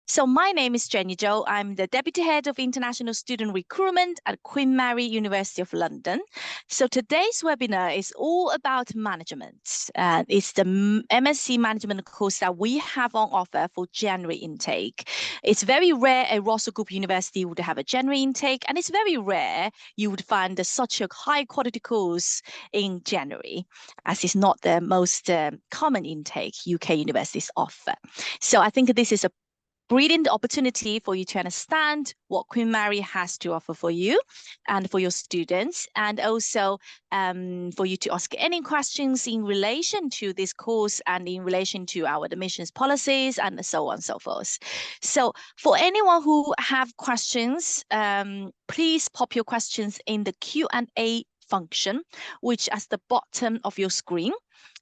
So my name is Jenny Jo. I'm the Deputy Head of International Student Recruitment at Queen Mary, University of London. So today's webinar is all about management. It's the MSc Management course that we have on offer for January intake. It's very rare a Russell Group university would have a January intake, and it's very rare you would find such a high quality course in January, as it's not the most common intake UK universities offer. So I think this is a brilliant opportunity for you to understand what Queen Mary has to offer for you and for your students, and also for you to ask any questions in relation to this course and in relation to our admissions policies and so on and so forth. So for anyone who have questions, please pop your questions in the Q&A function, which is at the bottom of your screen.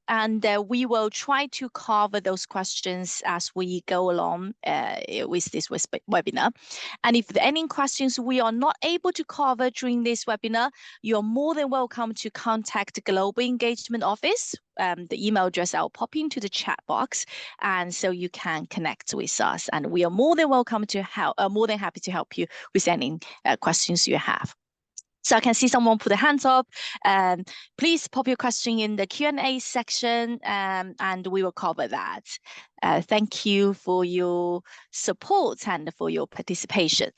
And we will try to cover those questions as we go along with this webinar. And if there are any questions we are not able to cover during this webinar, you're more than welcome to contact the Global Engagement Office. The email address I'll pop into the chat box, and so you can connect with us. And we are more than welcome to help, more than happy to help you with any questions you have. So I can see someone put their hands up. Please pop your question in the Q&A section, and we will cover that. Thank you for your support and for your participation.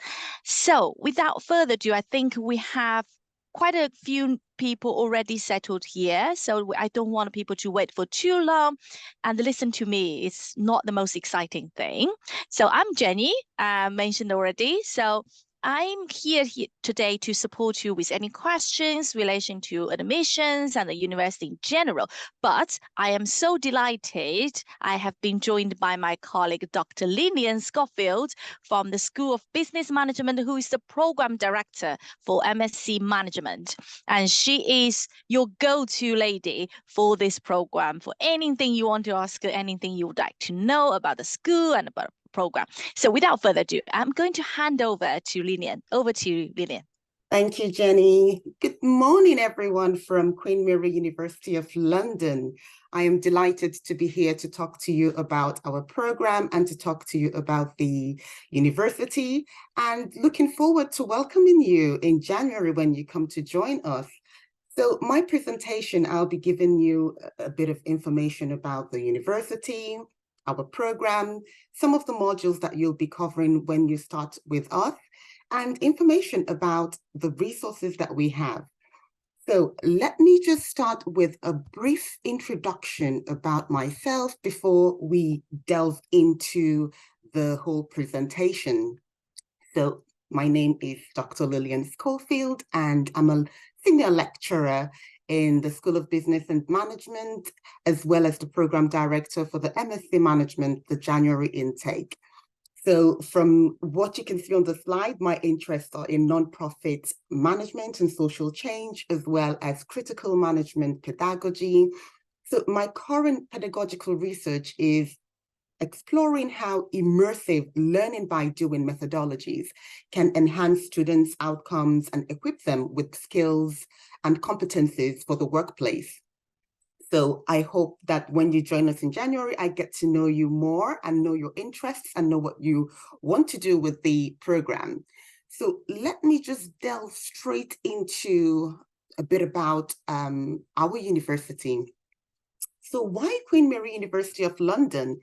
So without further ado, I think we have quite a few people already settled here. So I don't want people to wait for too long and listen to me. It's not the most exciting thing. So I'm Jenny, mentioned already. So I'm here today to support you with any questions in relation to admissions and the university in general. But I am so delighted I have been joined by my colleague, Dr. Lillian Schofield from the School of Business Management, who is the Program Director for MSc Management. And she is your go-to lady for this program, for anything you want to ask, anything you would like to know about the school and about program. So without further ado, I'm going to hand over to Lillian. Over to you, Lillian. Thank you, Jenny. Good morning, everyone from Queen Mary, University of London. I am delighted to be here to talk to you about our program and to talk to you about the university, and looking forward to welcoming you in January when you come to join us. So my presentation, I'll be giving you a bit of information about the university, our program, some of the modules that you'll be covering when you start with us, and information about the resources that we have. So let me just start with a brief introduction about myself before we delve into the whole presentation. So my name is Dr. Lillian Schofield, and I'm a senior lecturer in the School of Business and Management, as well as the Program Director for the MSc Management, the January intake. So from what you can see on the slide, my interests are in nonprofit management and social change, as well as critical management pedagogy. So my current pedagogical research is exploring how immersive learning by doing methodologies can enhance students' outcomes and equip them with skills and competencies for the workplace. So I hope that when you join us in January, I get to know you more and know your interests and know what you want to do with the program. So let me just delve straight into a bit about our university. So why Queen Mary, University of London?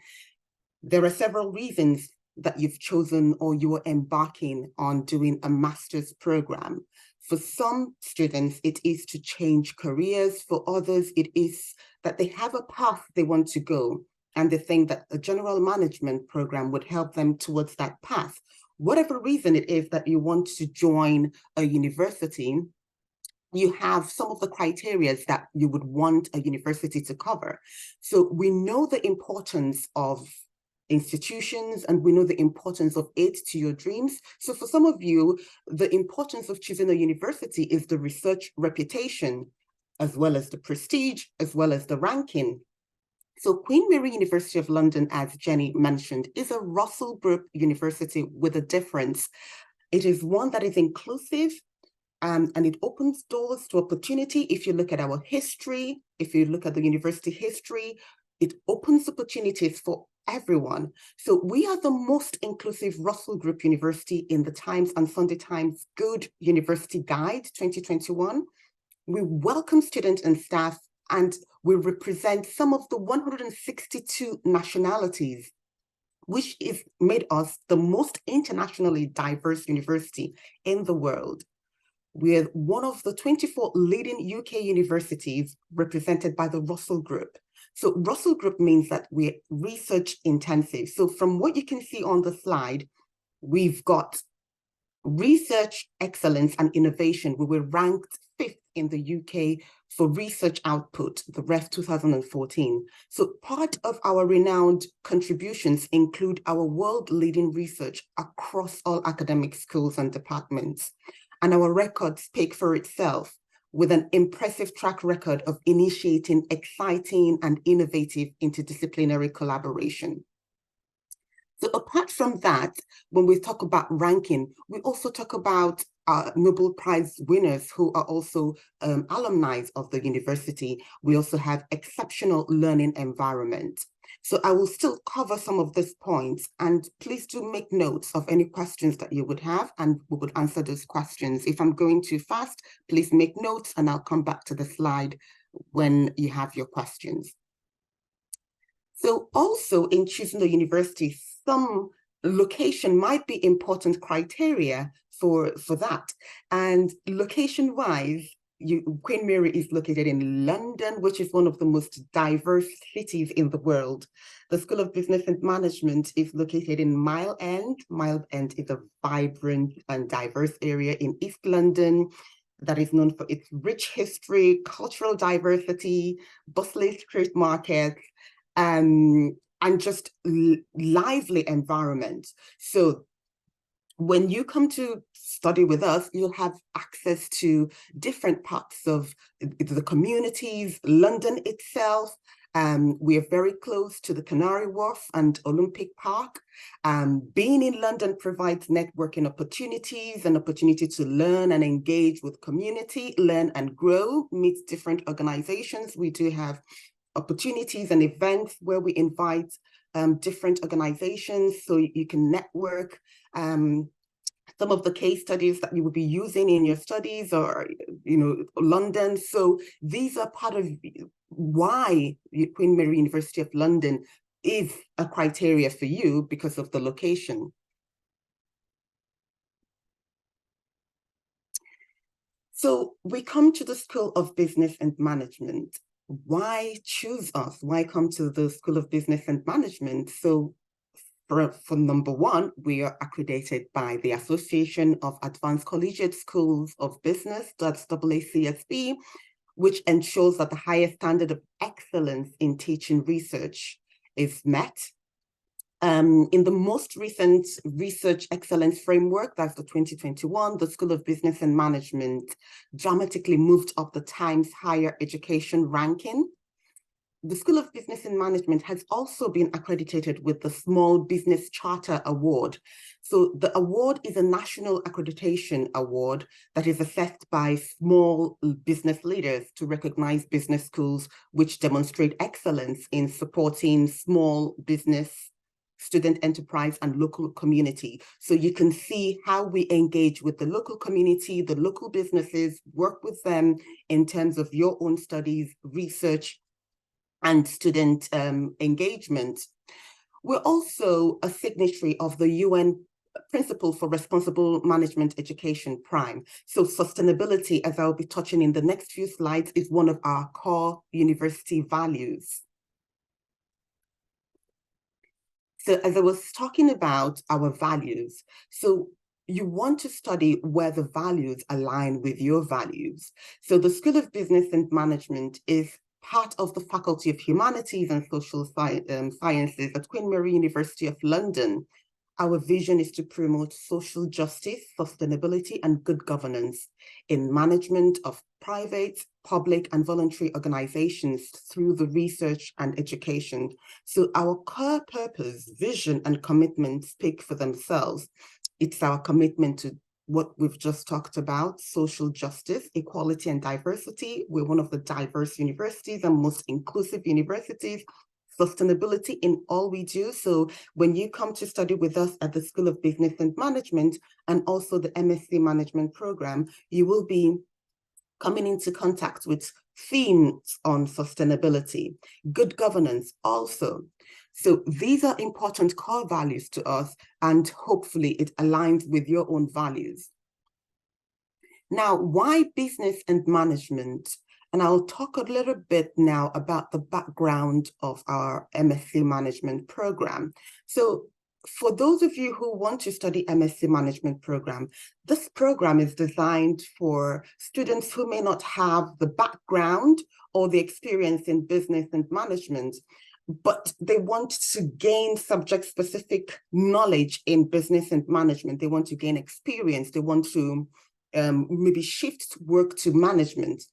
There are several reasons that you've chosen or you are embarking on doing a master's program. For some students, it is to change careers. For others, it is that they have a path they want to go, and they think that a general management program would help them towards that path. Whatever reason it is that you want to join a university, you have some of the criteria that you would want a university to cover. So we know the importance of institutions, and we know the importance of it to your dreams. So for some of you, the importance of choosing a university is the research reputation, as well as the prestige, as well as the ranking. So Queen Mary, University of London, as Jenny mentioned, is a Russell Group university with a difference. It is one that is inclusive, and it opens doors to opportunity. If you look at our history, if you look at the university history, it opens opportunities for everyone. So we are the most inclusive Russell Group University in the Times and Sunday Times Good University Guide 2021. We welcome students and staff, and we represent some of the 162 nationalities, which is made us the most internationally diverse university in the world. We're one of the 24 leading UK universities represented by the Russell Group. So Russell Group means that we're research intensive. So from what you can see on the slide, we've got research excellence and innovation. We were ranked 5th in the UK for research output, the REF 2014. So part of our renowned contributions include our world-leading research across all academic schools and departments. And our record speaks for itself, with an impressive track record of initiating exciting and innovative interdisciplinary collaboration. So apart from that, when we talk about ranking, we also talk about Nobel Prize winners who are also alumni of the university. We also have exceptional learning environment. So I will still cover some of these points, and please do make notes of any questions that you would have, and we would answer those questions. If I'm going too fast, please make notes and I'll come back to the slide when you have your questions. So also in choosing the university, some location might be important criteria for that. And location-wise, Queen Mary is located in London, which is one of the most diverse cities in the world. The School of Business and Management is located in Mile End. Mile End is a vibrant and diverse area in East London that is known for its rich history, cultural diversity, bustling street markets, and just lively environment. So when you come to study with us, you'll have access to different parts of the communities, London itself. We are very close to the Canary Wharf and Olympic Park. Being in London provides networking opportunities, an opportunity to learn and engage with community, learn and grow, meet different organizations. We do have opportunities and events where we invite different organizations so you can network. Some of the case studies that you will be using in your studies are, London. So these are part of why Queen Mary University of London is a criteria for you because of the location. So we come to the School of Business and Management. Why choose us? Why come to the School of Business and Management? So for number one, we are accredited by the Association of Advanced Collegiate Schools of Business, that's AACSB, which ensures that the highest standard of excellence in teaching research is met. In the most recent Research Excellence Framework, that's the 2021, the School of Business and Management dramatically moved up the Times Higher Education ranking. The School of Business and Management has also been accredited with the Small Business Charter Award. So the award is a national accreditation award that is assessed by small business leaders to recognize business schools which demonstrate excellence in supporting small business, student enterprise, and local community. So you can see how we engage with the local community, the local businesses, work with them in terms of your own studies, research, and student engagement. We're also a signatory of the UN Principle for Responsible Management Education, PRIME. So sustainability, as I'll be touching in the next few slides, is one of our core university values. So as I was talking about our values, so you want to study where the values align with your values. So the School of Business and Management is part of the Faculty of Humanities and Social Sciences at Queen Mary University of London. Our vision is to promote social justice, sustainability, and good governance in management of private, public, and voluntary organizations through the research and education. So our core purpose, vision, and commitment speak for themselves. It's our commitment to what we've just talked about, social justice, equality, and diversity. We're one of the diverse universities and most inclusive universities. sustainability in all we do. So when you come to study with us at the School of Business and Management and also the MSc Management program, you will be coming into contact with themes on sustainability, good governance also. So these are important core values to us, and hopefully it aligns with your own values. Now, why business and management? And I'll talk a little bit now about the background of our MSc Management program. So for those of you who want to study MSc Management program, this program is designed for students who may not have the background or the experience in business and management, but they want to gain subject-specific knowledge in business and management. They want to gain experience. They want to maybe shift work to management.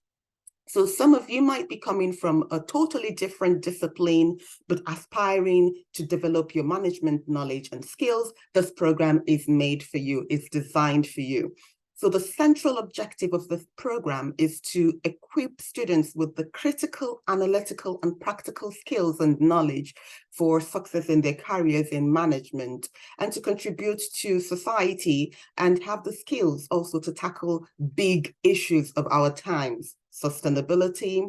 So some of you might be coming from a totally different discipline, but aspiring to develop your management knowledge and skills. This program is made for you, it's designed for you. So the central objective of this program is to equip students with the critical, analytical, and practical skills and knowledge for success in their careers in management, and to contribute to society and have the skills also to tackle big issues of our times. Sustainability,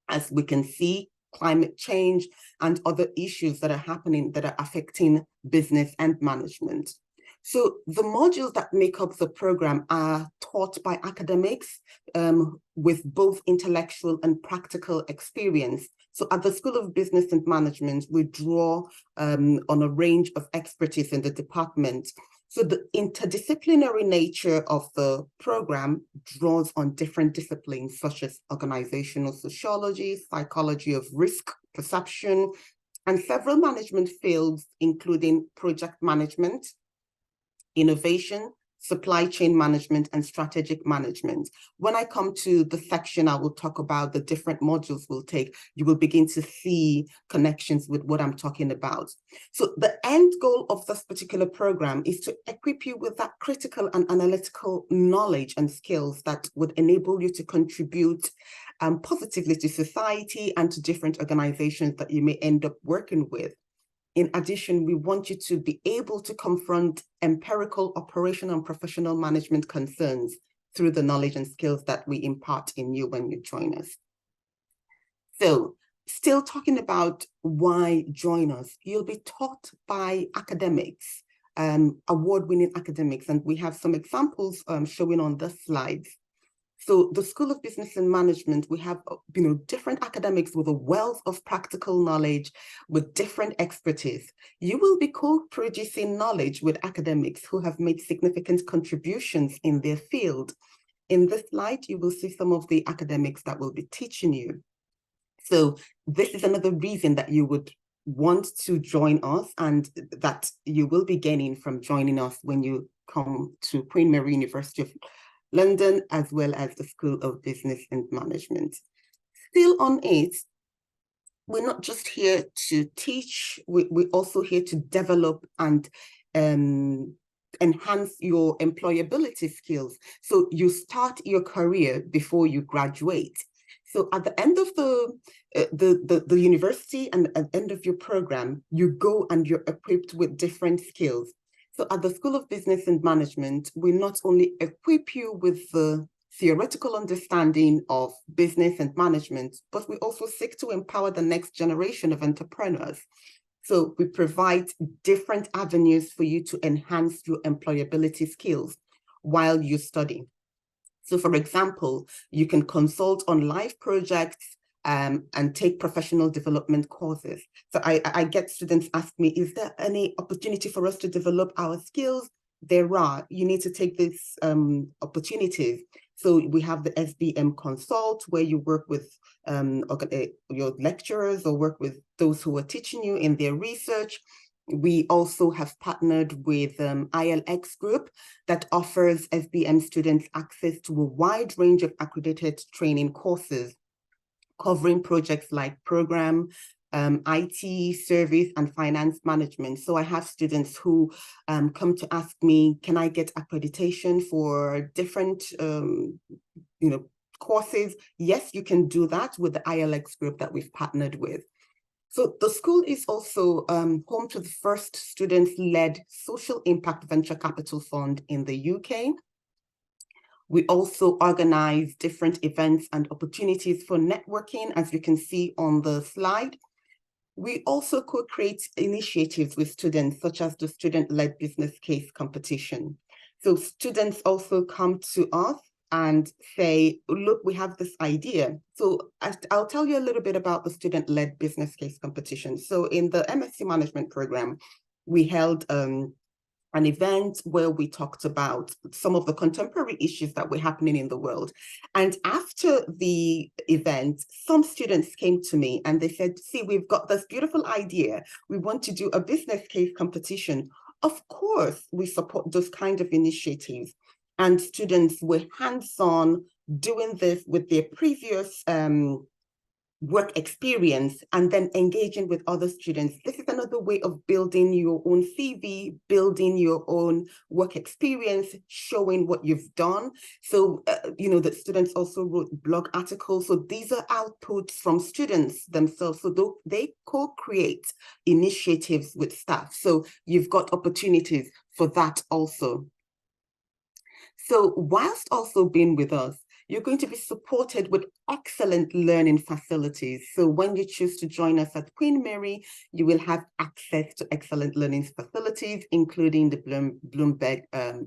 as we can see, climate change, and other issues that are happening that are affecting business and management. So the modules that make up the program are taught by academics with both intellectual and practical experience. So at the School of Business and Management, we draw on a range of expertise in the department. So the interdisciplinary nature of the program draws on different disciplines such as organizational sociology, psychology of risk perception, and several management fields, including project management, innovation, supply chain management, and strategic management. When I come to the section, I will talk about the different modules we'll take. You will begin to see connections with what I'm talking about. So the end goal of this particular program is to equip you with that critical and analytical knowledge and skills that would enable you to contribute positively to society and to different organizations that you may end up working with. In addition, we want you to be able to confront empirical, operational, and professional management concerns through the knowledge and skills that we impart in you when you join us. So, still talking about why join us, you'll be taught by academics, award-winning academics, and we have some examples showing on the slides. So the School of Business and Management, we have different academics with a wealth of practical knowledge, with different expertise. You will be co-producing knowledge with academics who have made significant contributions in their field. In this slide, you will see some of the academics that will be teaching you. So this is another reason that you would want to join us, and that you will be gaining from joining us when you come to Queen Mary University of London, as well as the School of Business and Management. Still on it, we're not just here to teach, we're also here to develop and enhance your employability skills. So you start your career before you graduate. So at the end of the university and at the end of your program, you go and you're equipped with different skills. So at the School of Business and Management, we not only equip you with the theoretical understanding of business and management, but we also seek to empower the next generation of entrepreneurs. So we provide different avenues for you to enhance your employability skills while you study. So for example, you can consult on live projects and take professional development courses. So I get students ask me, is there any opportunity for us to develop our skills? There are. You need to take these opportunities. So we have the SBM consult, where you work with your lecturers or work with those who are teaching you in their research. We also have partnered with ILX Group that offers SBM students access to a wide range of accredited training courses, covering projects like program, IT, service, and finance management. So I have students who come to ask me, can I get accreditation for different courses? Yes, you can do that with the ILX Group that we've partnered with. So the school is also home to the first student-led social impact venture capital fund in the UK. We also organize different events and opportunities for networking, as you can see on the slide. We also co-create initiatives with students, such as the student-led business case competition. So students also come to us and say, look, we have this idea. So I'll tell you a little bit about the student-led business case competition. So in the MSc Management program, we held an event where we talked about some of the contemporary issues that were happening in the world. And after the event, some students came to me and they said, see, we've got this beautiful idea. We want to do a business case competition. Of course, we support those kind of initiatives. And students were hands-on doing this with their previous work experience and then engaging with other students. This is another way of building your own CV, building your own work experience, showing what you've done. So, the students also wrote blog articles. So these are outputs from students themselves. So they co-create initiatives with staff. So you've got opportunities for that also. So whilst also being with us, you're going to be supported with excellent learning facilities. So when you choose to join us at Queen Mary, you will have access to excellent learning facilities, including the Bloomberg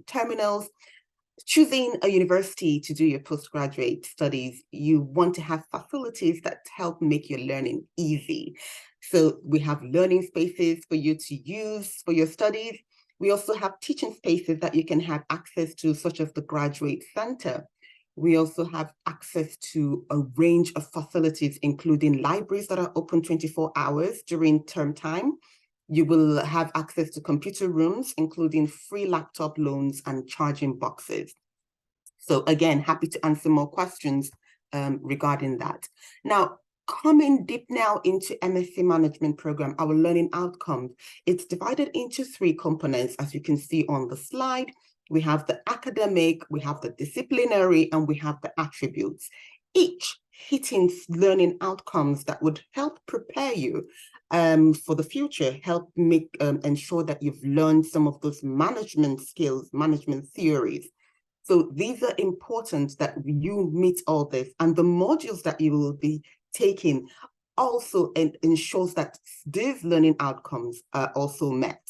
terminals. Choosing a university to do your postgraduate studies, you want to have facilities that help make your learning easy. So we have learning spaces for you to use for your studies. We also have teaching spaces that you can have access to, such as the Graduate Center. We also have access to a range of facilities, including libraries that are open 24 hours during term time. You will have access to computer rooms, including free laptop loans and charging boxes. So again, happy to answer more questions regarding that. Now, coming deep now into MSc Management program, our learning outcomes, it's divided into 3 components, as you can see on the slide. We have the academic, we have the disciplinary, and we have the attributes, each hitting learning outcomes that would help prepare you for the future, help make ensure that you've learned some of those management skills, management theories. So these are important that you meet all this, and the modules that you will be taking also ensures that these learning outcomes are also met.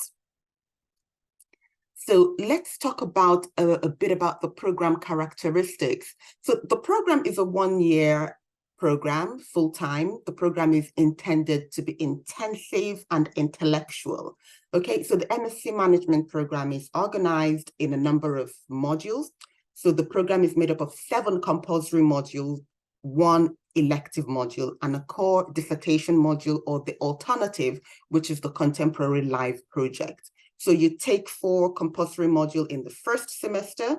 So let's talk about a bit about the program characteristics. So the program is a 1-year program, full-time. The program is intended to be intensive and intellectual. Okay, so the MSc Management program is organized in a number of modules. So the program is made up of 7 compulsory modules, 1 elective module, and a core dissertation module, or the alternative, which is the contemporary live project. So you take 4 compulsory modules in the first semester,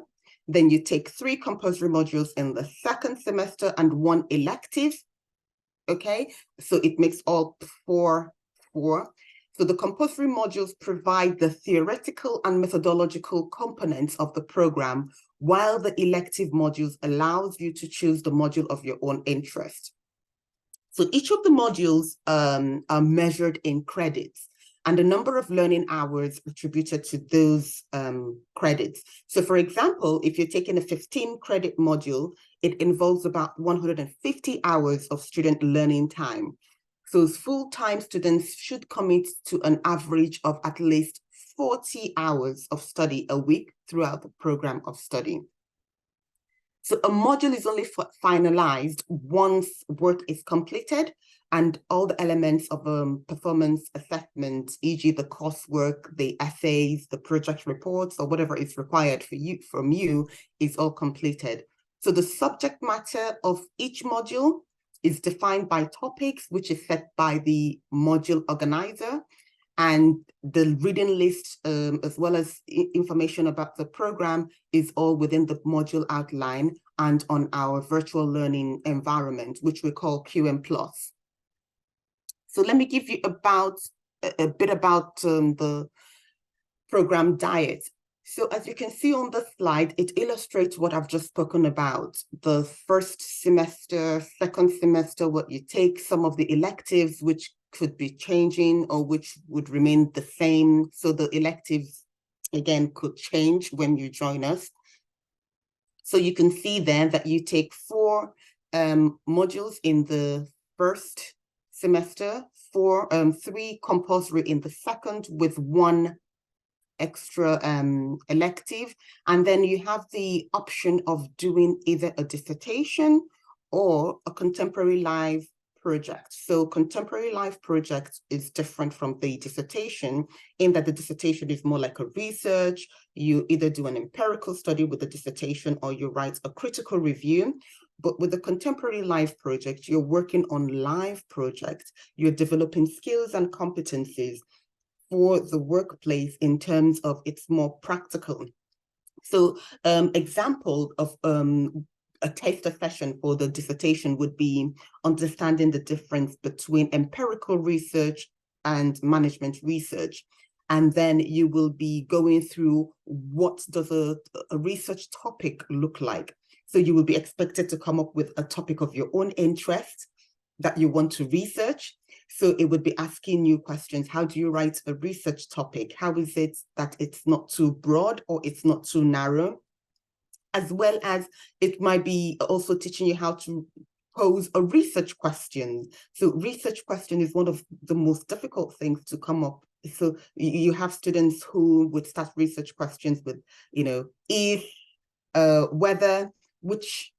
then you take 3 compulsory modules in the second semester and 1 elective, okay? So it makes all 4. So the compulsory modules provide the theoretical and methodological components of the program, while the elective modules allows you to choose the module of your own interest. So each of the modules are measured in credits, and the number of learning hours attributed to those credits. So for example, if you're taking a 15-credit module, it involves about 150 hours of student learning time. So full-time students should commit to an average of at least 40 hours of study a week throughout the program of study. So a module is only finalized once work is completed and all the elements of performance assessment, e.g. the coursework, the essays, the project reports, or whatever is required from you is all completed. So the subject matter of each module is defined by topics, which is set by the module organizer, and the reading list, as well as information about the program, is all within the module outline and on our virtual learning environment, which we call QM+. So let me give you a bit about the program diet. So as you can see on the slide, it illustrates what I've just spoken about. The first semester, second semester, what you take, some of the electives, which could be changing or which would remain the same. So the electives, again, could change when you join us. So you can see there that you take 4 modules in the first semester, 3 compulsory in the second, with 1 extra elective. And then you have the option of doing either a dissertation or a contemporary live project. So contemporary live project is different from the dissertation in that the dissertation is more like a research. You either do an empirical study with the dissertation or you write a critical review. But with the contemporary live project, you're working on live projects. You're developing skills and competencies for the workplace in terms of it's more practical. So example of a taster session for the dissertation would be understanding the difference between empirical research and management research. And then you will be going through what does a research topic look like. So you will be expected to come up with a topic of your own interest that you want to research. So it would be asking you questions. How do you write a research topic? How is it that it's not too broad or it's not too narrow? As well as it might be also teaching you how to pose a research question. So research question is one of the most difficult things to come up. So you have students who would start research questions with, if, whether, which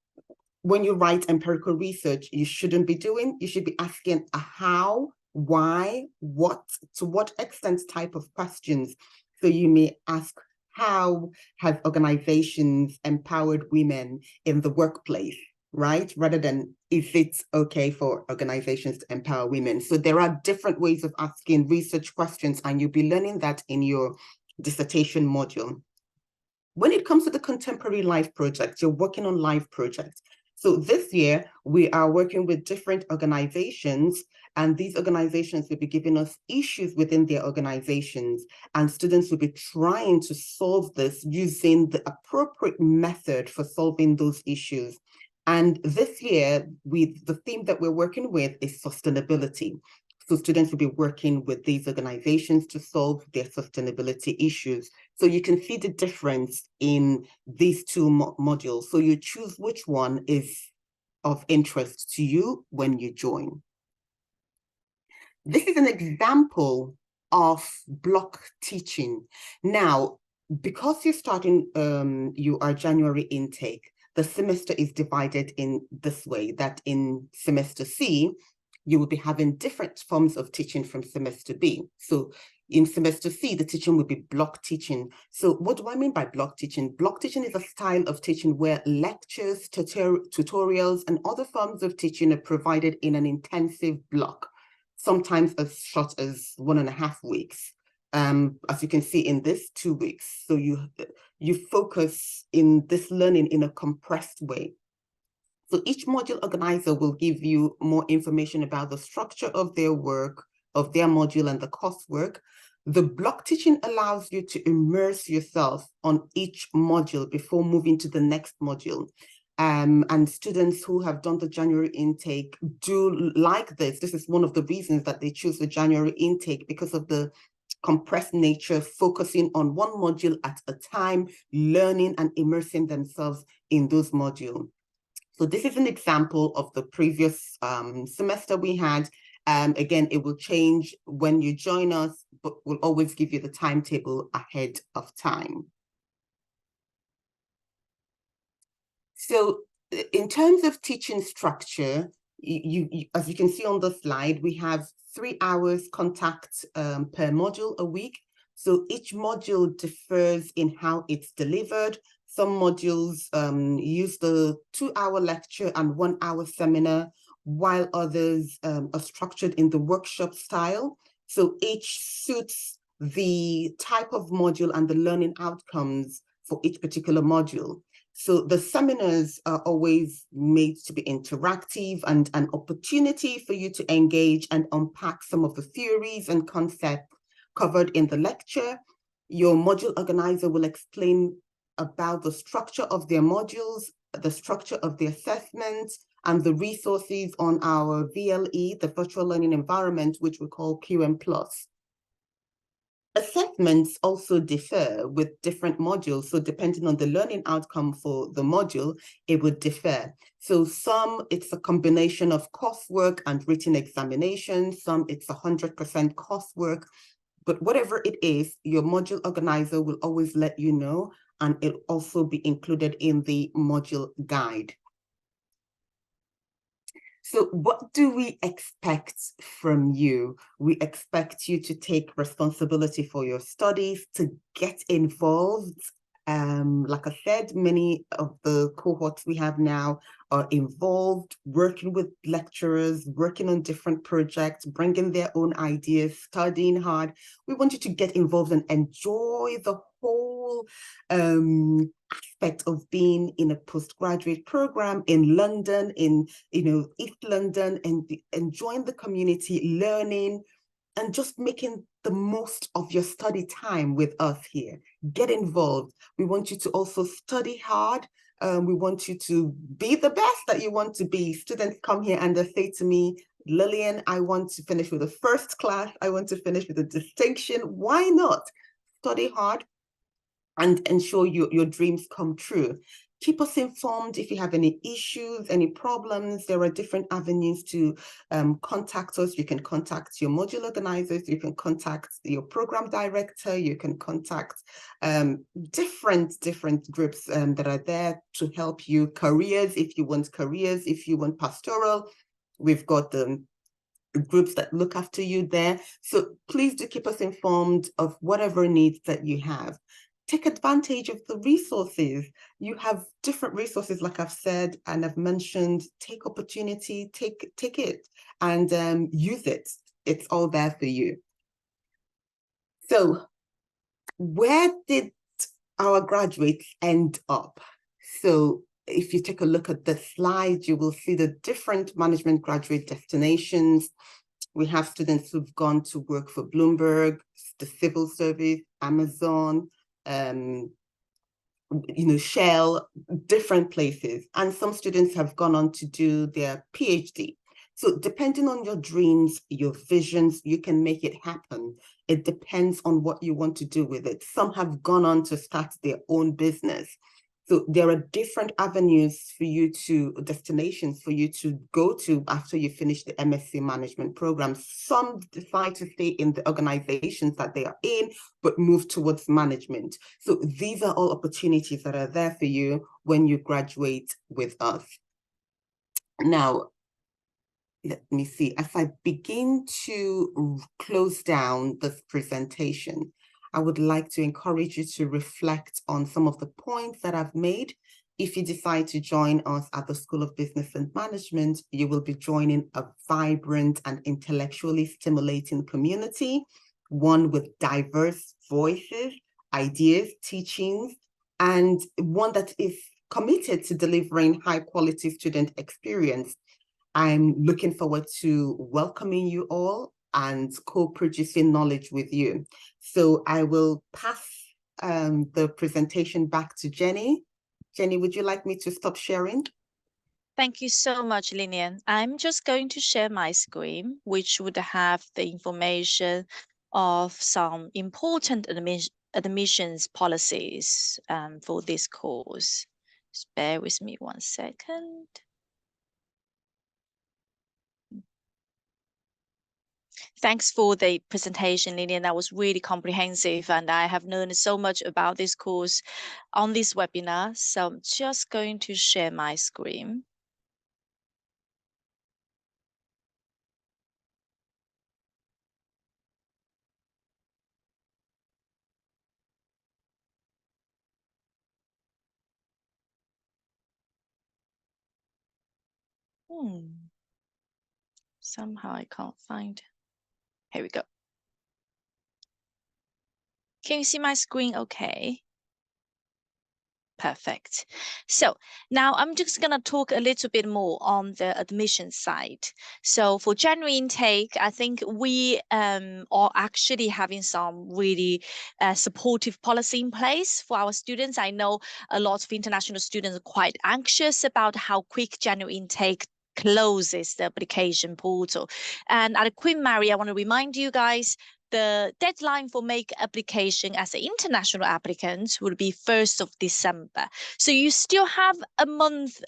when you write empirical research, you shouldn't be doing. You should be asking a how, why, what, to what extent type of questions. So you may ask, how have organizations empowered women in the workplace, right? Rather than, is it okay for organizations to empower women? So there are different ways of asking research questions, and you'll be learning that in your dissertation module. When it comes to the contemporary live project, you're working on live projects. So this year, we are working with different organizations, and these organizations will be giving us issues within their organizations, and students will be trying to solve this using the appropriate method for solving those issues. And this year, the theme that we're working with is sustainability. So students will be working with these organizations to solve their sustainability issues. So you can see the difference in these 2 modules. So you choose which one is of interest to you when you join. This is an example of block teaching. Now, because you're starting your January intake, the semester is divided in this way, that in semester C, you will be having different forms of teaching from semester B. So in semester C, the teaching will be block teaching. So what do I mean by block teaching? Block teaching is a style of teaching where lectures, tutorials, and other forms of teaching are provided in an intensive block, sometimes as short as 1.5 weeks. As you can see in this, 2 weeks. So you focus in this learning in a compressed way. So each module organizer will give you more information about the structure of their work, of their module and the coursework. The block teaching allows you to immerse yourself on each module before moving to the next module. And students who have done the January intake do like this. This is one of the reasons that they choose the January intake, because of the compressed nature, focusing on one module at a time, learning and immersing themselves in those modules. So this is an example of the previous semester we had. Again, it will change when you join us, but we'll always give you the timetable ahead of time. So in terms of teaching structure, as you can see on the slide, we have 3 hours contact per module a week. So each module differs in how it's delivered. Some modules use the 2-hour lecture and 1-hour seminar, while others are structured in the workshop style. So each suits the type of module and the learning outcomes for each particular module. So the seminars are always made to be interactive and an opportunity for you to engage and unpack some of the theories and concepts covered in the lecture. Your module organizer will explain about the structure of their modules the structure of the assessment, and the resources on our VLE, the virtual learning environment, which we call QM+. Assessments also differ with different modules. So depending on the learning outcome for the module, it would differ. So some, it's a combination of coursework and written examinations. Some, it's 100% coursework. But whatever it is, your module organizer will always let you know, and it'll also be included in the module guide. So what do we expect from you? We expect you to take responsibility for your studies, to get involved. Like I said, many of the cohorts we have now are involved, working with lecturers, working on different projects, bringing their own ideas, studying hard. We want you to get involved and enjoy the whole aspect of being in a postgraduate program in London, in East London, and enjoying the community, learning, and just making the most of your study time with us here. Get involved. We want you to also study hard. We want you to be the best that you want to be. Students come here and they say to me, Lillian, I want to finish with a first class. I want to finish with a distinction. Why not? Study hard and ensure your dreams come true. Keep us informed if you have any issues, any problems. There are different avenues to contact us. You can contact your module organizers. You can contact your program director. You can contact different groups that are there to help you. Careers, if you want careers, if you want pastoral, we've got the groups that look after you there. So please do keep us informed of whatever needs that you have. Take advantage of the resources. You have different resources, like I've said, and I've mentioned. Take opportunity, take it, and use it. It's all there for you. So where did our graduates end up? So if you take a look at the slide, you will see the different management graduate destinations. We have students who've gone to work for Bloomberg, the civil service, Amazon, Shell, different places. And some students have gone on to do their PhD. So depending on your dreams, your visions, you can make it happen. It depends on what you want to do with it. Some have gone on to start their own business. So there are different avenues for you destinations for you to go to after you finish the MSc Management program. Some decide to stay in the organizations that they are in, but move towards management. So these are all opportunities that are there for you when you graduate with us. Now, let me see, as I begin to close down this presentation, I would like to encourage you to reflect on some of the points that I've made. If you decide to join us at the School of Business and Management, you will be joining a vibrant and intellectually stimulating community, one with diverse voices, ideas, teachings, and one that is committed to delivering high-quality student experience. I'm looking forward to welcoming you all and co-producing knowledge with you. So I will pass the presentation back to Jenny. Jenny, would you like me to stop sharing? Thank you so much, Lillian. I'm just going to share my screen, which would have the information of some important admissions policies for this course. Just bear with me 1 second. Thanks for the presentation, Lillian. That was really comprehensive, and I have learned so much about this course on this webinar. So I'm just going to share my screen. Somehow I can't find. Here we go. Can you see my screen okay? Perfect. So now I'm just going to talk a little bit more on the admission side. So for January intake, I think we are actually having some really supportive policy in place for our students. I know a lot of international students are quite anxious about how quick January intake closes the application portal. And at Queen Mary, I want to remind you guys, the deadline for make application as an international applicant will be 1st of December. So you still have a month,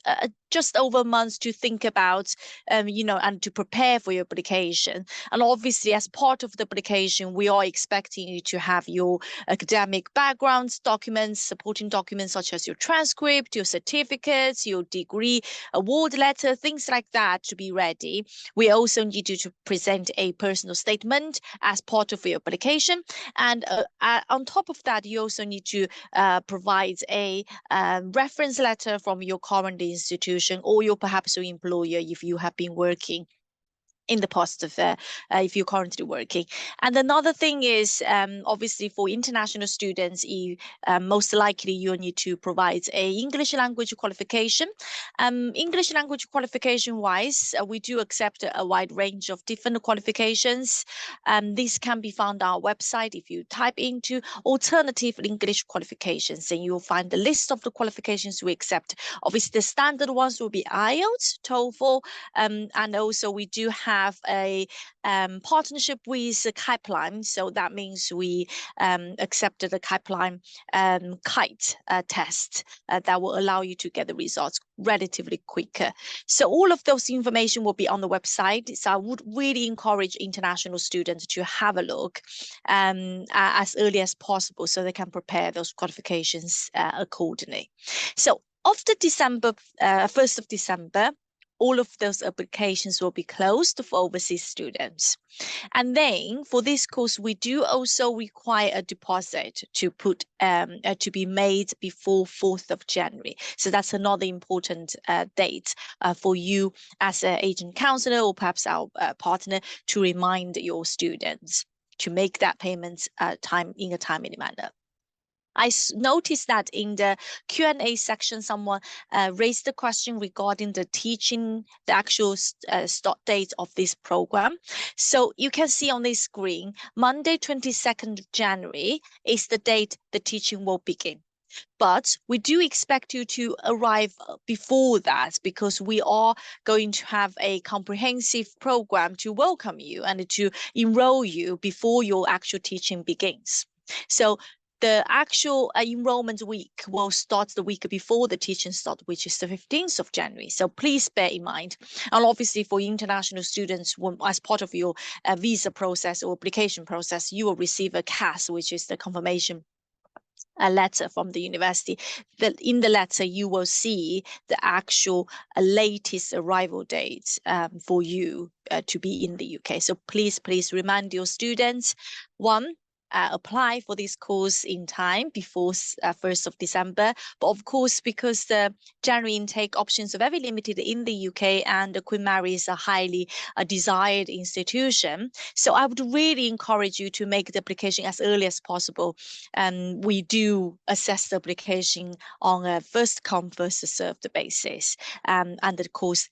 just over a month to think about, and to prepare for your application. And obviously, as part of the application, we are expecting you to have your academic backgrounds, documents, supporting documents such as your transcript, your certificates, your degree, award letter, things like that to be ready. We also need you to present a personal statement as part of your application. And on top of that, you also need to provide a reference letter from your current institution or perhaps your employer if you have been working in the past of if you're currently working. And another thing is obviously for international students, most likely you'll need to provide a English language qualification. English language qualification wise, we do accept a wide range of different qualifications. This can be found on our website. If you type into alternative English qualifications, then you'll find the list of the qualifications we accept. Obviously the standard ones will be IELTS, TOEFL, and also we do have a partnership with Pipeline. So that means we accepted the Pipeline kite test that will allow you to get the results relatively quicker. So all of those information will be on the website. So I would really encourage international students to have a look as early as possible so they can prepare those qualifications accordingly. So after December, 1st of December, all of those applications will be closed for overseas students. And then for this course, we do also require a deposit to put to be made before 4th of January. So that's another important date for you as an agent counselor or perhaps our partner to remind your students to make that payment in a timely manner. I noticed that in the Q&A section, someone raised the question regarding the actual start date of this program. So you can see on this screen, Monday, 22nd of January is the date the teaching will begin. But we do expect you to arrive before that because we are going to have a comprehensive program to welcome you and to enroll you before your actual teaching begins. So the actual enrollment week will start the week before the teaching starts, which is the 15th of January. So please bear in mind. And obviously for international students, as part of your visa process or application process, you will receive a CAS, which is the confirmation a letter from the university. In the letter, you will see the actual latest arrival date for you to be in the UK. So please remind your students, one, apply for this course in time before 1st of December. But of course, because the January intake options are very limited in the UK and the Queen Mary is a highly desired institution. So I would really encourage you to make the application as early as possible. We do assess the application on a first come, first served basis. And the course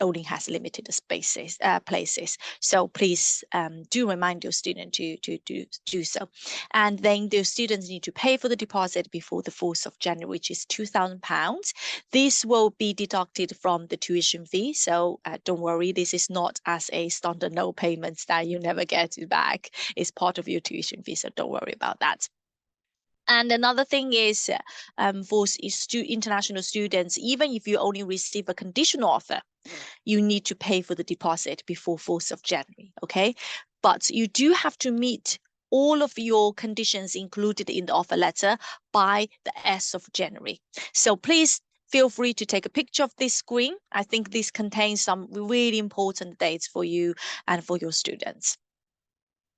only has limited spaces, places. So please do remind your student to do so. And then the students need to pay for the deposit before the 4th of January, which is £2,000. This will be deducted from the tuition fee. So don't worry, this is not as a standard no payments that you never get it back. It's part of your tuition fee, so don't worry about that. And another thing is for international students, even if you only receive a conditional offer, you need to pay for the deposit before 4th of January, okay? But you do have to meet all of your conditions included in the offer letter by the S of January. So please feel free to take a picture of this screen. I think this contains some really important dates for you and for your students.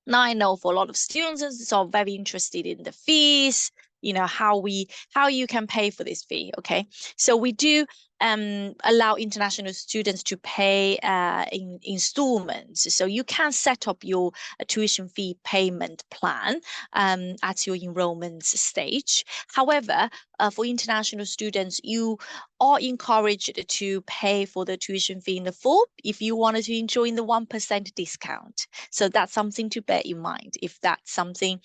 Now I know for a lot of students are very interested in the fees, how you can pay for this fee. Okay, so we do allow international students to pay in installments. So you can set up your tuition fee payment plan at your enrollment stage. However, for international students, you are encouraged to pay for the tuition fee in the full if you wanted to enjoy the 1% discount. So that's something to bear in mind if that's something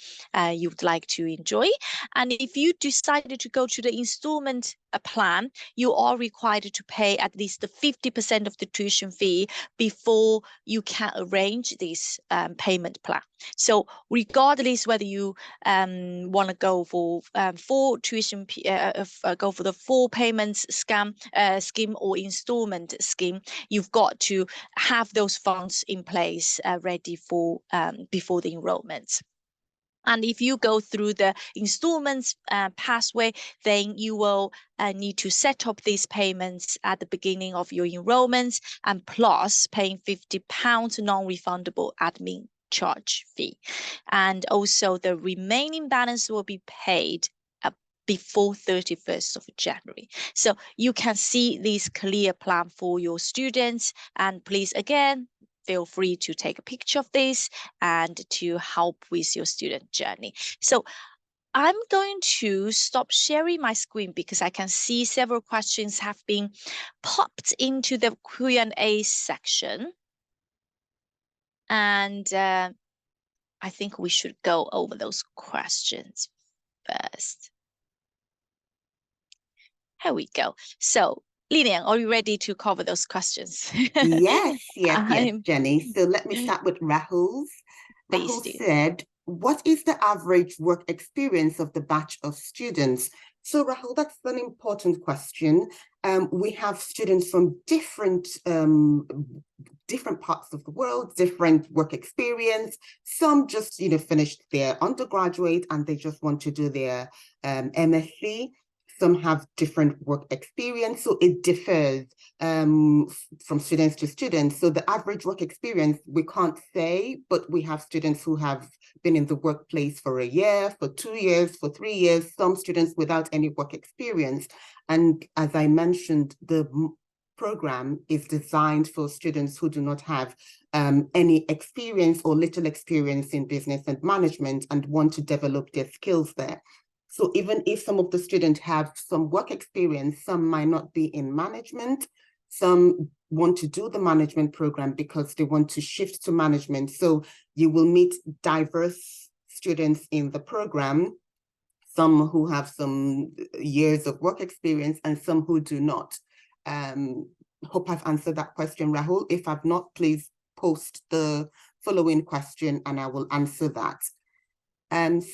you would like to enjoy. And if you decided to go to the installment plan, you are required to pay at least the 50% of the tuition fee before you can arrange this payment plan. So regardless whether you want to go for full tuition, go for the full payments scheme or installment scheme, you've got to have those funds in place ready for before the enrollment. And if you go through the installments pathway, then you will need to set up these payments at the beginning of your enrollments, and plus paying £50 non-refundable admin charge fee. And also the remaining balance will be paid before 31st of January. So you can see this clear plan for your students. And please, again, feel free to take a picture of this and to help with your student journey. So I'm going to stop sharing my screen because I can see several questions have been popped into the Q&A section. And I think we should go over those questions first. Here we go. So, Lilian, are you ready to cover those questions? Yes, Jenny. So let me start with Rahul's. Rahul said, what is the average work experience of the batch of students? So Rahul, that's an important question. We have students from different parts of the world, different work experience. Some just, finished their undergraduate and they just want to do their MSc. Some have different work experience, so it differs from students to students. So the average work experience, we can't say, but we have students who have been in the workplace for a year, for 2 years, for 3 years, some students without any work experience. And as I mentioned, the program is designed for students who do not have any experience or little experience in business and management and want to develop their skills there. So even if some of the students have some work experience, some might not be in management, some want to do the management program because they want to shift to management. So you will meet diverse students in the program, some who have some years of work experience and some who do not. Hope I've answered that question, Rahul. If I've not, please post the following question and I will answer that.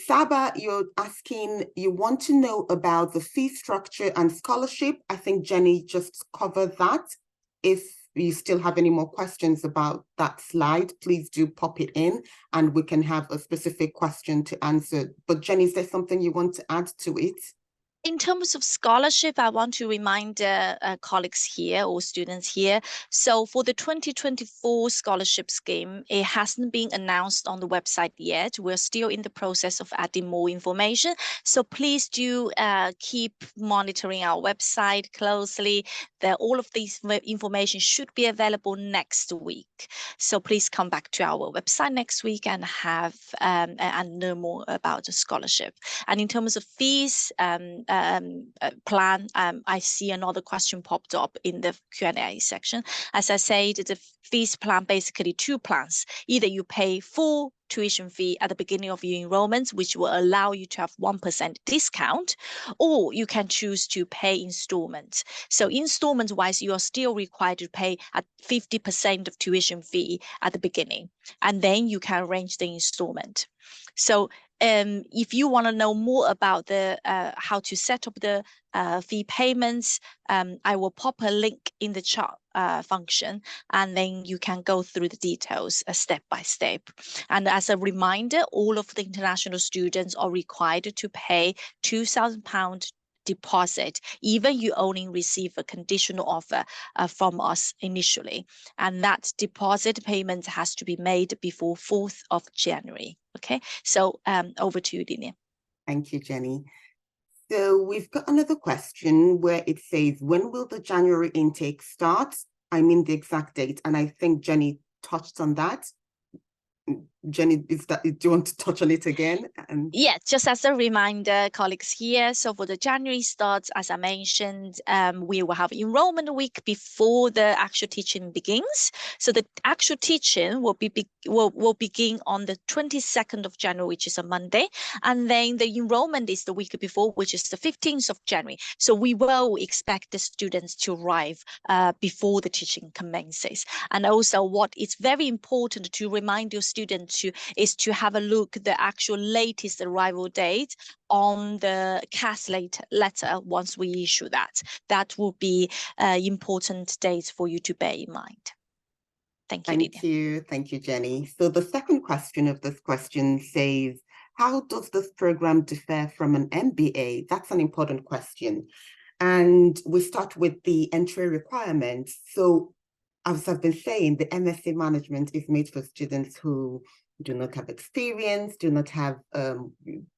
Saba, you're asking, you want to know about the fee structure and scholarship. I think Jenny just covered that. If you still have any more questions about that slide, please do pop it in and we can have a specific question to answer. But Jenny, is there something you want to add to it? In terms of scholarship, I want to remind colleagues here or students here. So for the 2024 scholarship scheme, it hasn't been announced on the website yet. We're still in the process of adding more information. So please do keep monitoring our website closely. All of these information should be available next week. So please come back to our website next week and have and learn more about the scholarship. And in terms of fees, plan, I see another question popped up in the Q&A section. As I said, the fees plan, basically 2 plans. Either you pay full tuition fee at the beginning of your enrollment, which will allow you to have 1% discount, or you can choose to pay installments. So installment wise, you are still required to pay at 50% of tuition fee at the beginning, and then you can arrange the installment. So if you want to know more about the how to set up the fee payments, I will pop a link in the chat function, and then you can go through the details step by step. And as a reminder, all of the international students are required to pay £2,000 deposit, even you only receive a conditional offer from us initially. And that deposit payment has to be made before 4th of January. Okay, so over to you, Lina. Thank you, Jenny. So we've got another question where it says, when will the January intake start? I mean the exact date, and I think Jenny touched on that. Jenny, do you want to touch on it again? Yeah, just as a reminder, colleagues here. So for the January starts, as I mentioned, we will have enrollment week before the actual teaching begins. So the actual teaching will begin on the 22nd of January, which is a Monday. And then the enrollment is the week before, which is the 15th of January. So we will expect the students to arrive before the teaching commences. And also what is very important to remind your students is to have a look at the actual latest arrival date on the CAS letter once we issue that. That will be important dates for you to bear in mind. Thank you, Lydia. Thank you, Jenny. So the second question of this question says, how does this program differ from an MBA? That's an important question. And we start with the entry requirements. So as I've been saying, the MSc Management is made for students who do not have experience, do not have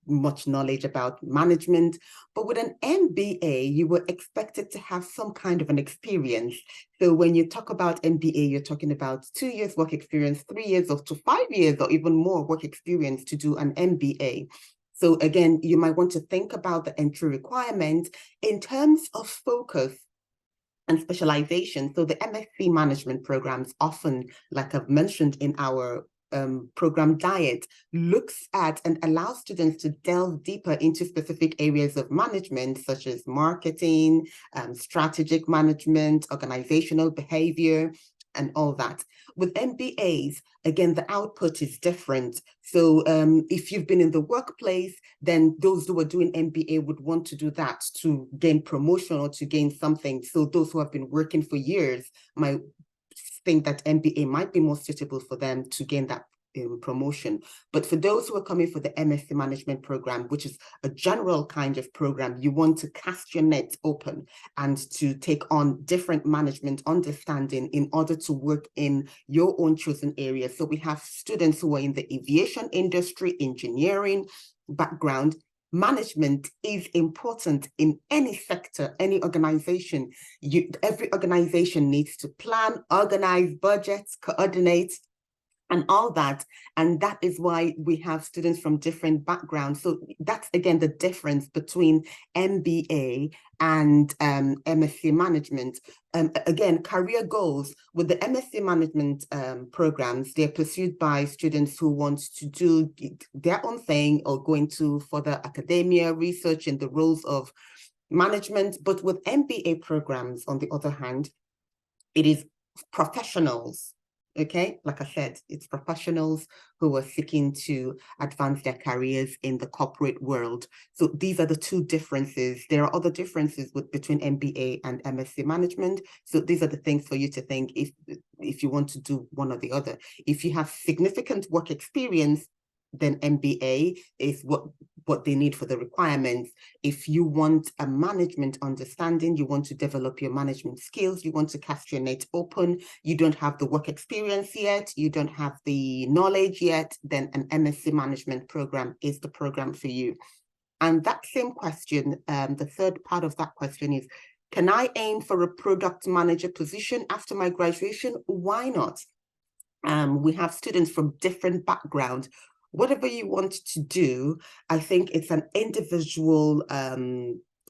much knowledge about management. But with an MBA, you were expected to have some kind of an experience. So when you talk about MBA, you're talking about 2 years work experience, 3 years up to 5 years or even more work experience to do an MBA. So again, you might want to think about the entry requirement in terms of focus and specialization. So the MSc Management programs often, like I've mentioned in our program diet, looks at and allows students to delve deeper into specific areas of management, such as marketing, strategic management, organizational behavior, and all that. With MBAs, again, the output is different. So if you've been in the workplace, then those who are doing MBA would want to do that to gain promotion or to gain something. So those who have been working for years might think that MBA might be more suitable for them to gain that promotion. But for those who are coming for the MSc Management program, which is a general kind of program, you want to cast your net open and to take on different management understanding in order to work in your own chosen area. So we have students who are in the aviation industry, engineering background. Management is important in any sector, any organization. Every organization needs to plan, organize, budget, coordinate, and all that. And that is why we have students from different backgrounds. So that's, again, the difference between MBA and MSc Management. Again, career goals with the MSc Management programs, they're pursued by students who want to do their own thing or go into further academia, research in the roles of management. But with MBA programs, on the other hand, it is professionals. Okay, like I said, it's professionals who are seeking to advance their careers in the corporate world. So these are the two differences. There are other differences between MBA and MSc Management. So these are the things for you to think if you want to do one or the other. If you have significant work experience, then MBA is what they need for the requirements. If you want a management understanding, you want to develop your management skills, you want to cast your net open, you don't have the work experience yet, you don't have the knowledge yet, then an MSc Management program is the program for you. And that same question, the third part of that question is, can I aim for a product manager position after my graduation? Why not? We have students from different backgrounds. Whatever you want to do, I think it's an individual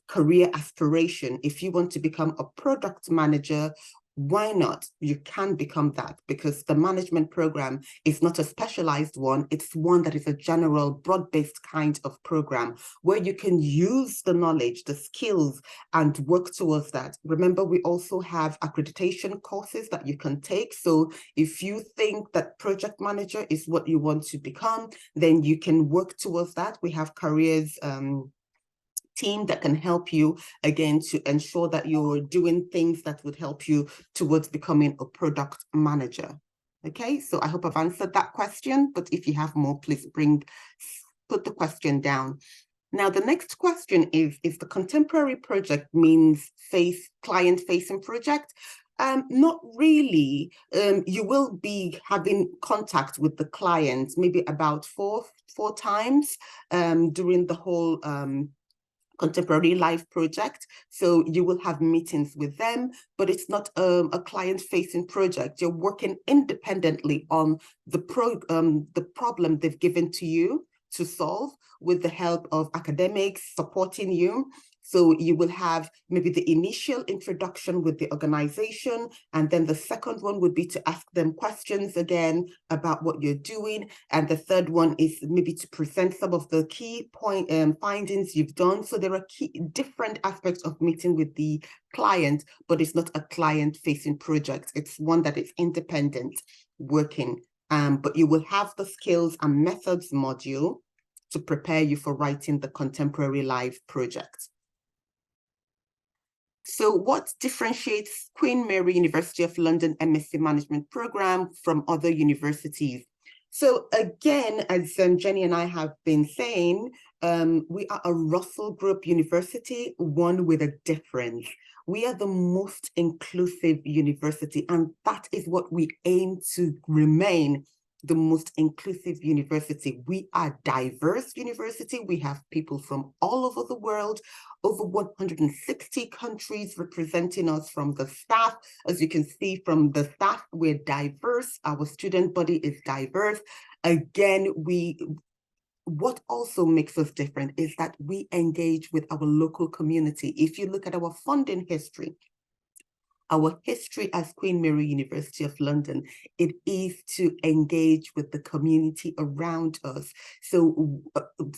career aspiration. If you want to become a product manager, why not? You can become that, because the management program is not a specialized one. It's one that is a general, broad-based kind of program where you can use the knowledge, the skills, and work towards that. Remember, we also have accreditation courses that you can take. So if you think that project manager is what you want to become, then you can work towards that. We have careers team that can help you, again, to ensure that you're doing things that would help you towards becoming a product manager. Okay, so I hope I've answered that question, but if you have more, please put the question down. Now, the next question is the contemporary project means client-facing project? Not really. You will be having contact with the client maybe about four times during the whole contemporary life project. So you will have meetings with them, but it's not a client-facing project. You're working independently on the problem they've given to you to solve, with the help of academics supporting you. So you will have maybe the initial introduction with the organization, and then the second one would be to ask them questions again about what you're doing. And the third one is maybe to present some of the key findings you've done. So there are different aspects of meeting with the client, but it's not a client-facing project. It's one that is independent working. But you will have the skills and methods module to prepare you for writing the contemporary life project. So what differentiates Queen Mary University of London MSc Management Programme from other universities? So again, as Jenny and I have been saying, we are a Russell Group university, one with a difference. We are the most inclusive university, and that is what we aim to remain, the most inclusive university. We are a diverse university. We have people from all over the world, over 160 countries representing us from the staff. As you can see from the staff, we're diverse. Our student body is diverse. Again, what also makes us different is that we engage with our local community. If you look at our funding history, our history as Queen Mary University of London, it is to engage with the community around us. So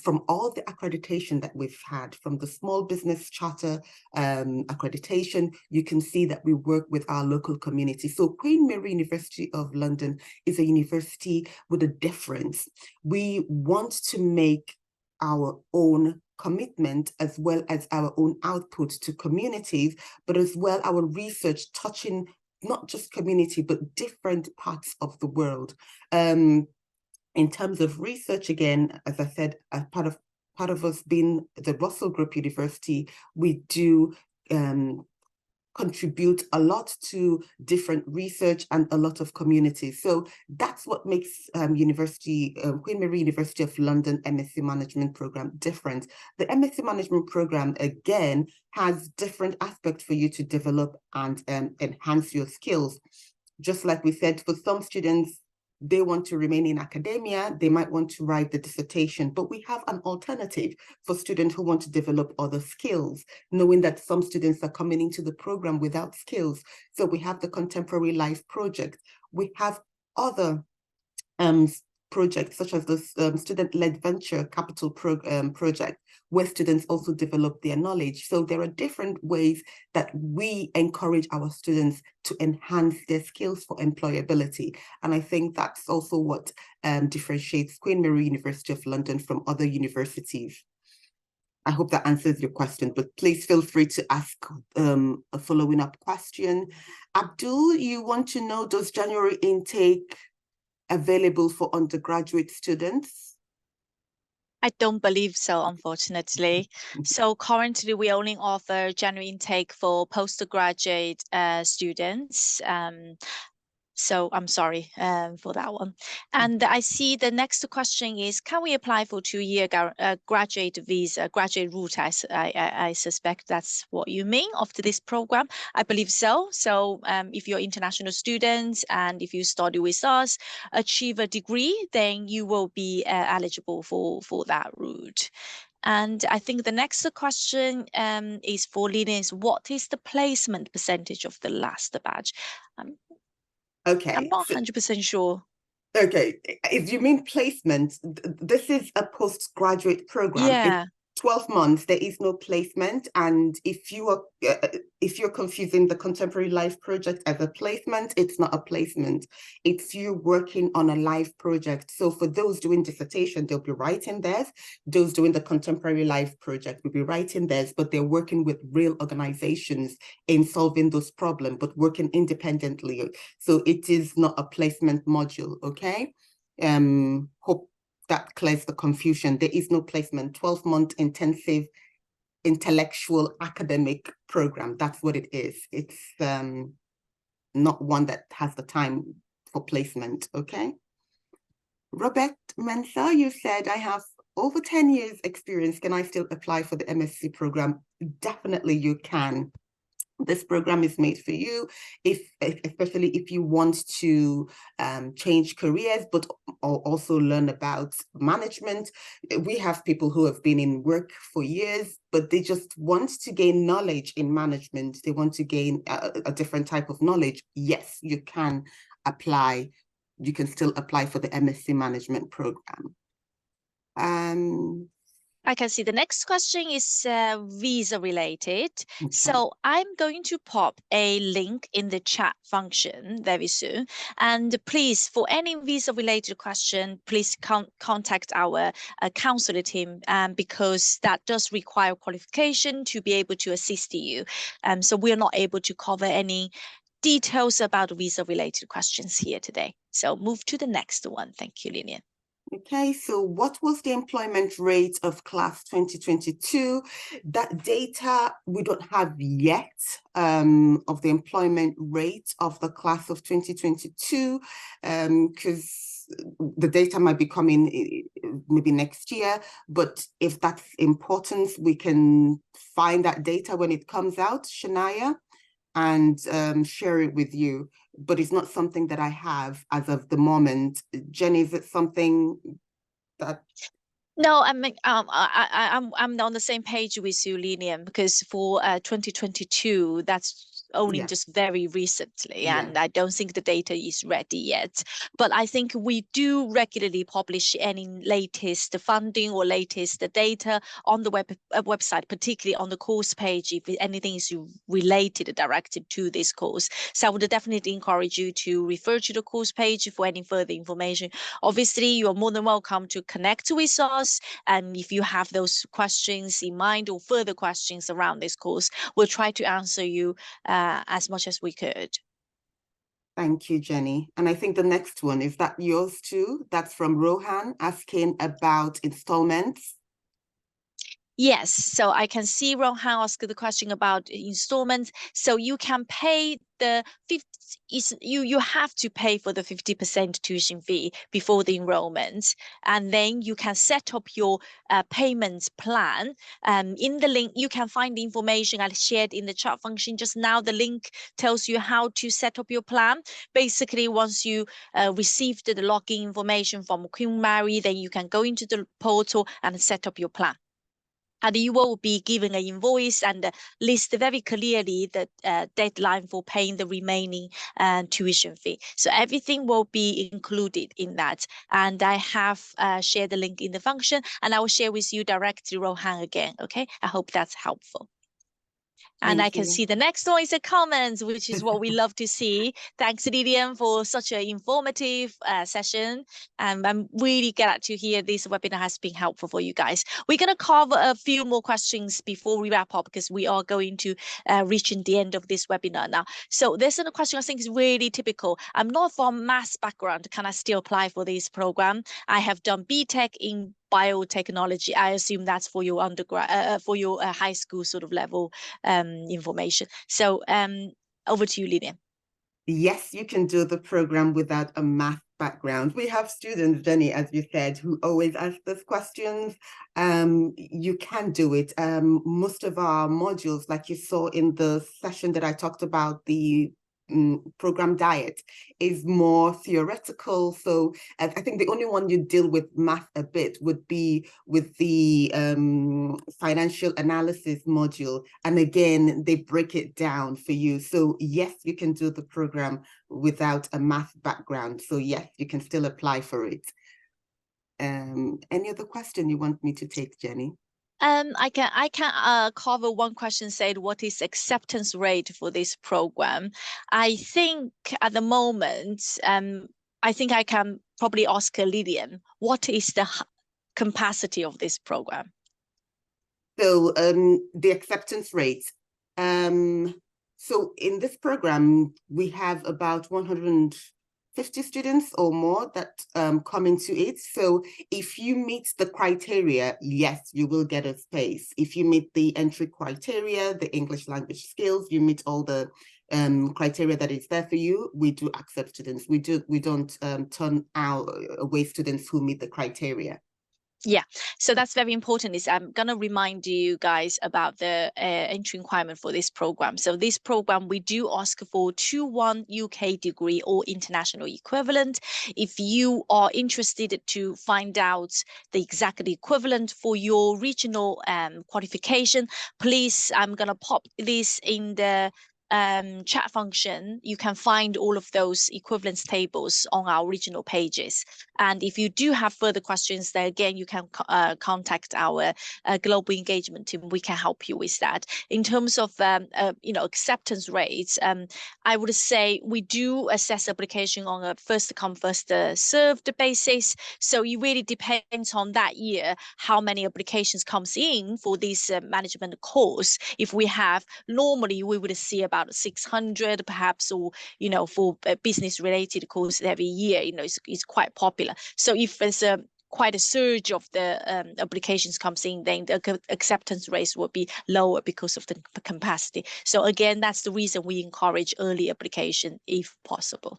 from all the accreditation that we've had, from the Small Business Charter accreditation, you can see that we work with our local community. So Queen Mary University of London is a university with a difference. We want to make our own commitment as well as our own output to communities, but as well our research touching not just community, but different parts of the world. In terms of research, again, as I said, as part of us being the Russell Group University, we do contribute a lot to different research and a lot of communities. So that's what makes Queen Mary University of London MSc Management Programme different. The MSc Management Programme, again, has different aspects for you to develop and enhance your skills. Just like we said, for some students, they want to remain in academia, they might want to write the dissertation, but we have an alternative for students who want to develop other skills, knowing that some students are coming into the program without skills. So we have the Contemporary Life Project. We have other projects such as the Student-Led Venture Capital Project, where students also develop their knowledge. So there are different ways that we encourage our students to enhance their skills for employability. And I think that's also what differentiates Queen Mary University of London from other universities. I hope that answers your question, but please feel free to ask a following up question. Abdul, you want to know, does January intake available for undergraduate students? I don't believe so, unfortunately. So currently we only offer January intake for postgraduate students. So I'm sorry for that one. And I see the next question is, can we apply for 2-year graduate visa, graduate route? I suspect that's what you mean after this program. I believe so. So if you're international students and if you study with us, achieve a degree, then you will be eligible for that route. And I think the next question is for Linus. What is the placement percentage of the last batch? Okay. I'm not 100% sure. Okay, if you mean placement, this is a postgraduate program. Yeah. It's 12 months, there is no placement. And if you're confusing the Contemporary Life Project as a placement, it's not a placement. It's you working on a life project. So for those doing dissertation, they'll be writing theirs. Those doing the Contemporary Life Project will be writing theirs, but they're working with real organizations in solving those problems, but working independently. So it is not a placement module, okay? Hope that clears the confusion. There is no placement. 12-month intensive intellectual academic program. That's what it is. It's not one that has the time for placement, okay? Robert Mensah, you said, I have over 10 years experience, can I still apply for the MSc program? Definitely you can. This program is made for you, especially if you want to change careers, but also learn about management. We have people who have been in work for years, but they just want to gain knowledge in management. They want to gain a different type of knowledge. Yes, you can apply. You can still apply for the MSc Management program. I can see the next question is visa related. Okay. So I'm going to pop a link in the chat function very soon. And please, for any visa related question, please contact our counselor team because that does require qualification to be able to assist you. So we're not able to cover any details about visa related questions here today. So move to the next one. Thank you, Lilian. Okay, so what was the employment rate of class 2022? That data we don't have yet of the employment rate of the class of 2022 because the data might be coming maybe next year. But if that's important, we can find that data when it comes out, Shania, and share it with you. But it's not something that I have as of the moment. Jenny, is it something that? No, I mean, I'm on the same page with you, Linian, because for 2022, that's only just very recently, and I don't think the data is ready yet. But I think we do regularly publish any latest funding or latest data on the website, particularly on the course page, if anything is related directly to this course. So I would definitely encourage you to refer to the course page for any further information. Obviously, you are more than welcome to connect with us. And if you have those questions in mind or further questions around this course, we'll try to answer you as much as we could. Thank you, Jenny. And I think the next one, is that yours too? That's from Rohan asking about installments. Yes, so I can see Rohan ask the question about installments. So you can pay the 50, you have to pay for the 50% tuition fee before the enrollment, and then you can set up your payment plan. In the link, you can find the information I shared in the chat function just now. The link tells you how to set up your plan. Basically, once you received the login information from Queen Mary, then you can go into the portal and set up your plan. And you will be given an invoice and list very clearly the deadline for paying the remaining tuition fee. So everything will be included in that. And I have shared the link in the function, and I will share with you directly, Rohan, again. Okay, I hope that's helpful. And I can see the next one is a comment, which is what we love to see. Thanks, Lilian, for such an informative session. And I'm really glad to hear this webinar has been helpful for you guys. We're going to cover a few more questions before we wrap up because we are going to reach the end of this webinar now. So there's a question I think is really typical. I'm not from maths background. Can I still apply for this program? I have done BTech in biotechnology. I assume that's for your undergrad, for your high school sort of level information. So over to you, Lilian. Yes, you can do the program without a math background. We have students, Jenny, as you said, who always ask us questions. You can do it. Most of our modules, like you saw in the session that I talked about, the program diet, is more theoretical. So I think the only one you deal with math a bit would be with the financial analysis module. And again, they break it down for you. So yes, you can do the program without a math background. So yes, you can still apply for it. Any other question you want me to take, Jenny? I can cover one question said, what is acceptance rate for this program? I think at the moment, I think I can probably ask Lilian, what is the capacity of this program? So the acceptance rate. So in this program, we have about 150 students or more that come into it. So if you meet the criteria, yes, you will get a space. If you meet the entry criteria, the English language skills, you meet all the criteria that is there for you, we do accept students. We don't turn away students who meet the criteria. Yeah, so that's very important. Is I'm gonna remind you guys about the entry requirement for this program. So this program, we do ask for 2-1 UK degree or international equivalent. If you are interested to find out the exact equivalent for your regional qualification, please, I'm gonna pop this in the chat function. You can find all of those equivalence tables on our regional pages. And if you do have further questions, then again, you can contact our global engagement team. We can help you with that. In terms of acceptance rates, I would say we do assess application on a first come first served basis. So it really depends on that year how many applications comes in for this management course. If we have, normally we would see about 600 perhaps, or for business related courses every year, it's quite popular. So if there's quite a surge of the applications comes in, then the acceptance rates will be lower because of the capacity. So again, that's the reason we encourage early application if possible.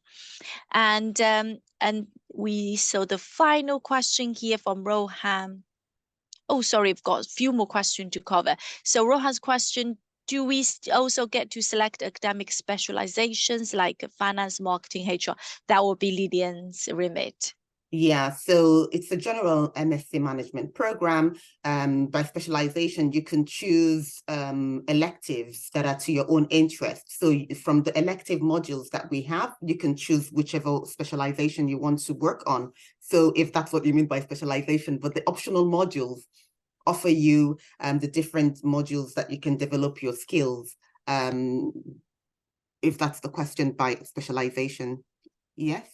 And so the final question here from Rohan. Oh, sorry, I've got a few more questions to cover. So Rohan's question, do we also get to select academic specializations like finance, marketing, HR? That will be Lillian's remit. Yeah, so it's a general MSc management program. By specialization, you can choose electives that are to your own interest. So from the elective modules that we have, you can choose whichever specialization you want to work on. So if that's what you mean by specialization, but the optional modules offer you the different modules that you can develop your skills. If that's the question by specialization, yes.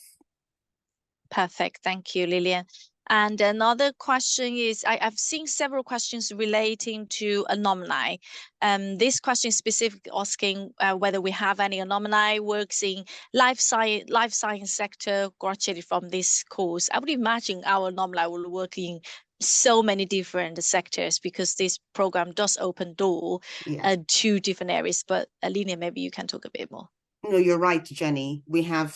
Perfect. Thank you, Lillian. And another question is, I've seen several questions relating to alumni. This question is specific, asking whether we have any alumni works in life science sector graduated from this course. I would imagine our alumni will work in so many different sectors because this program does open door to different areas. But Lillian, maybe you can talk a bit more. No, you're right, Jenny. We have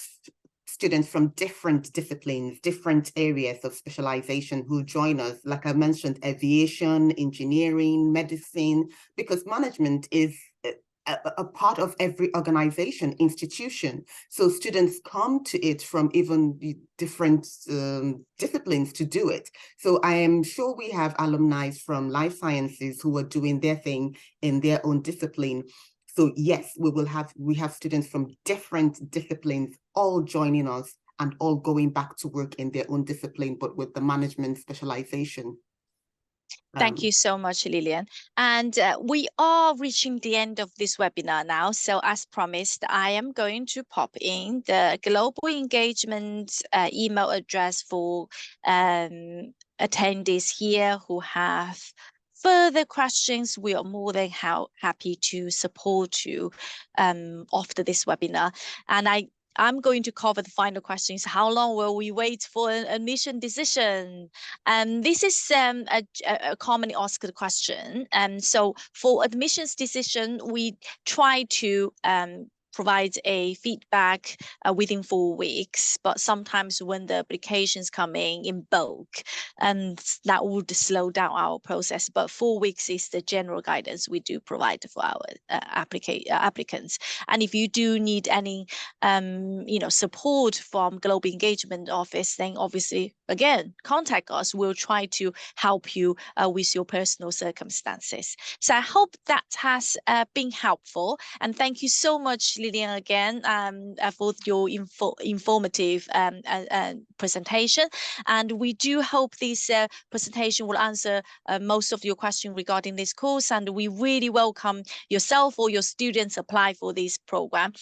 students from different disciplines, different areas of specialization who join us. Like I mentioned, aviation, engineering, medicine, because management is a part of every organization, institution. So students come to it from even different disciplines to do it. So I am sure we have alumni from life sciences who are doing their thing in their own discipline. So yes, we have students from different disciplines all joining us and all going back to work in their own discipline, but with the management specialization. Thank you so much, Lillian. And we are reaching the end of this webinar now. So as promised, I am going to pop in the global engagement email address for attendees here who have further questions. We are more than happy to support you after this webinar. And I'm going to cover the final questions. How long will we wait for an admission decision? This is a commonly asked question. So for admissions decision, we try to provide a feedback within 4 weeks, but sometimes when the applications come in bulk, and that would slow down our process. But 4 weeks is the general guidance we do provide for our applicants. And if you do need any support from Global Engagement Office, then obviously, again, contact us. We'll try to help you with your personal circumstances. So I hope that has been helpful. And thank you so much, Lillian, again, for your informative presentation. And we do hope this presentation will answer most of your questions regarding this course. And we really welcome yourself or your students apply for this program.